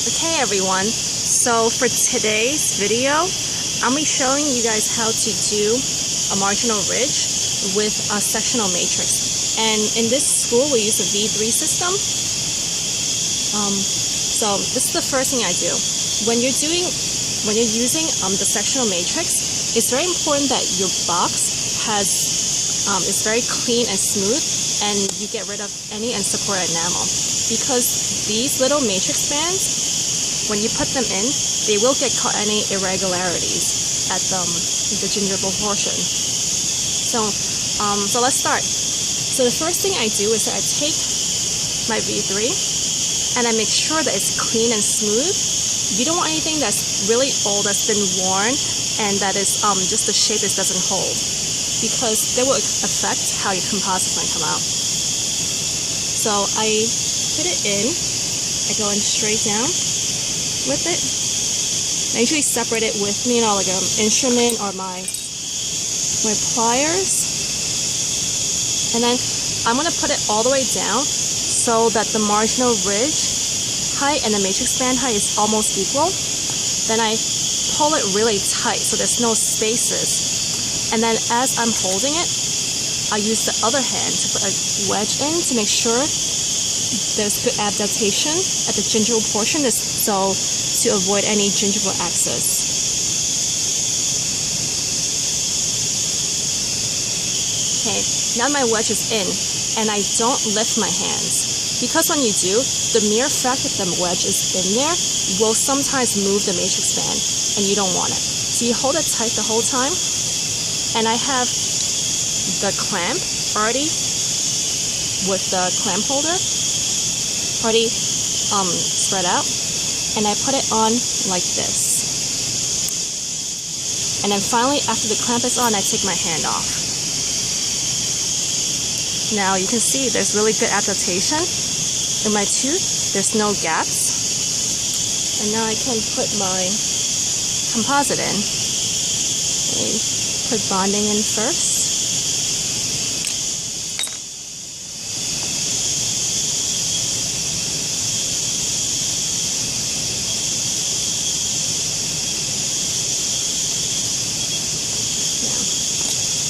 Okay everyone, so for today's video, I'm going to be showing you guys how to do a marginal ridge with a sectional matrix. And in this school we use a V3 system. So this is the first thing I do. When you're using the sectional matrix, it's very important that your box is very clean and smooth, and you get rid of any unsupported enamel, because these little matrix bands, when you put them in, they will get caught any irregularities at the gingival portion. So let's start. So the first thing I do is that I take my V3 and I make sure that it's clean and smooth. You don't want anything that's really old, that's been worn, and that is just the shape it doesn't hold, because that will affect how your composite's going to come out. So I put it in, I go in straight down with it. I usually separate it with me, like an instrument or my pliers. And then I'm going to put it all the way down so that the marginal ridge height and the matrix band height is almost equal. Then I pull it really tight so there's no spaces. And then as I'm holding it, I use the other hand to put a wedge in to make sure there's good adaptation at the gingival portion, so to avoid any gingival access. Okay, now my wedge is in, and I don't lift my hands, because when you do, the mere fact that the wedge is in there will sometimes move the matrix band, and you don't want it. So you hold it tight the whole time, and I have the clamp already with the clamp holder already spread out, and I put it on like this. And then finally, after the clamp is on, I take my hand off. Now you can see there's really good adaptation in my tooth. There's no gaps. And now I can put my composite in. Okay, put bonding in first.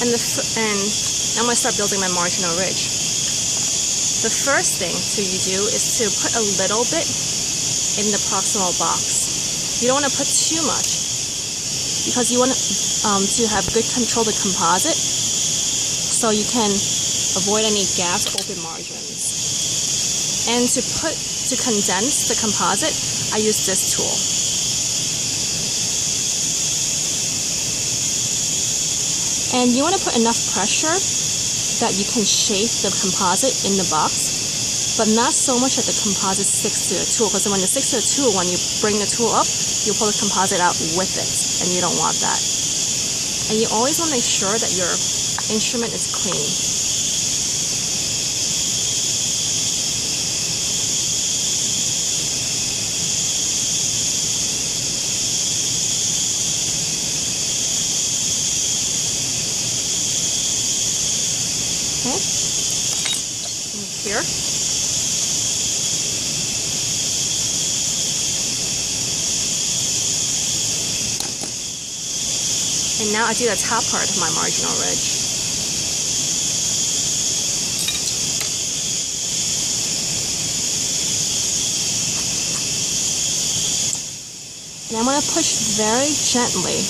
And I'm going to start building my marginal ridge. The first thing you do is to put a little bit in the proximal box. You don't want to put too much, because you want to have good control of the composite, so you can avoid any gaps, open margins. And to condense the composite, I use this tool. And you want to put enough pressure that you can shape the composite in the box, but not so much that the composite sticks to the tool, because when it sticks to the tool, when you bring the tool up, you'll pull the composite out with it, and you don't want that. And you always want to make sure that your instrument is clean. Okay, here. And now I do the top part of my marginal ridge. And I'm going to push very gently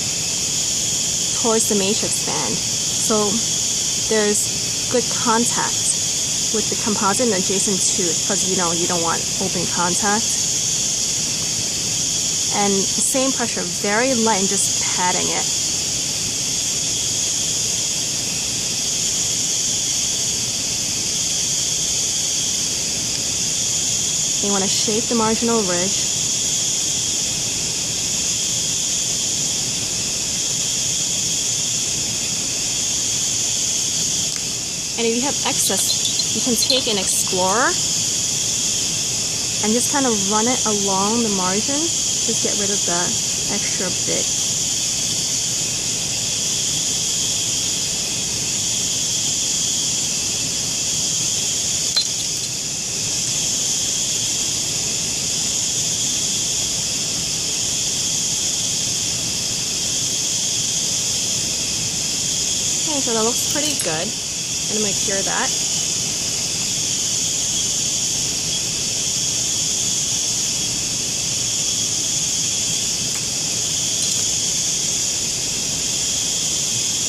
towards the matrix band, so there's good contact with the composite and the adjacent tooth, because you don't want open contact. And the same pressure, very light, and just patting it. You want to shape the marginal ridge. And if you have excess, you can take an explorer and just kind of run it along the margin. Just get rid of the extra bit. so that looks pretty good. And I'm going to cure that.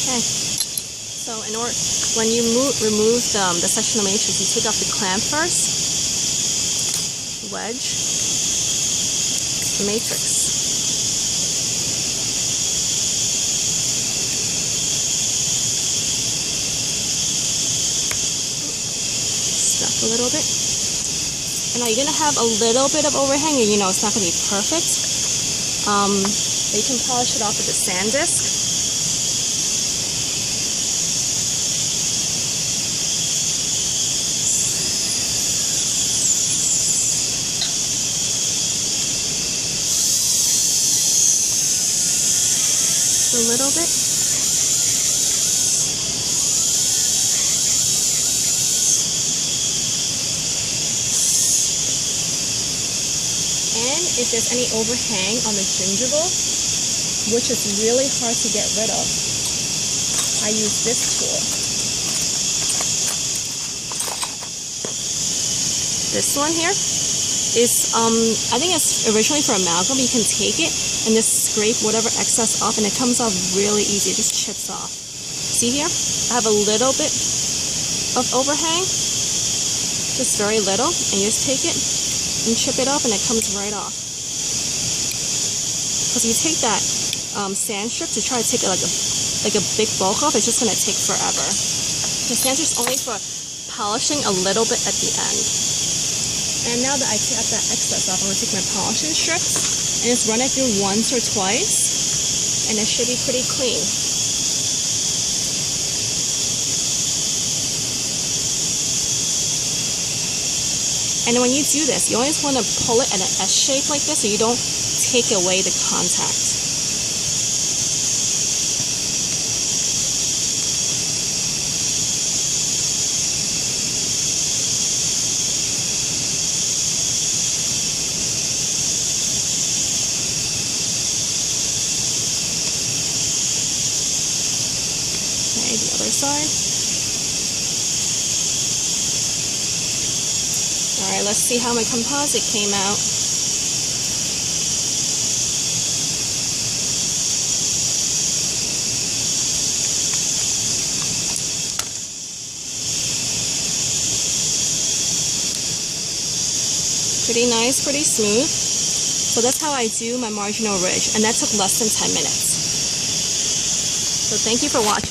Okay. So when you remove the sectional matrix, you take off the clamp first, wedge the matrix. Stuff a little bit. And now you're going to have a little bit of overhang, and you know it's not going to be perfect. But you can polish it off with a sand disc. A little bit. And if there's any overhang on the gingival, which is really hard to get rid of, I use this tool. This one here is, I think it's originally for amalgam. You can take it and just scrape whatever excess off, and it comes off really easy. It just chips off. See here? I have a little bit of overhang, just very little, and you just take it and chip it off, and it comes right off. Because if you take that sand strip to try to take it like a big bulk off, it's just going to take forever. The sand strip is only for polishing a little bit at the end. And now that I got that excess off, I'm going to take my polishing strips and just run it through once or twice, and it should be pretty clean. And when you do this, you always want to pull it in an S shape like this so you don't take away the contact. Okay, the other side. Alright, let's see how my composite came out. Pretty nice, pretty smooth. So that's how I do my marginal ridge, and that took less than 10 minutes. So thank you for watching.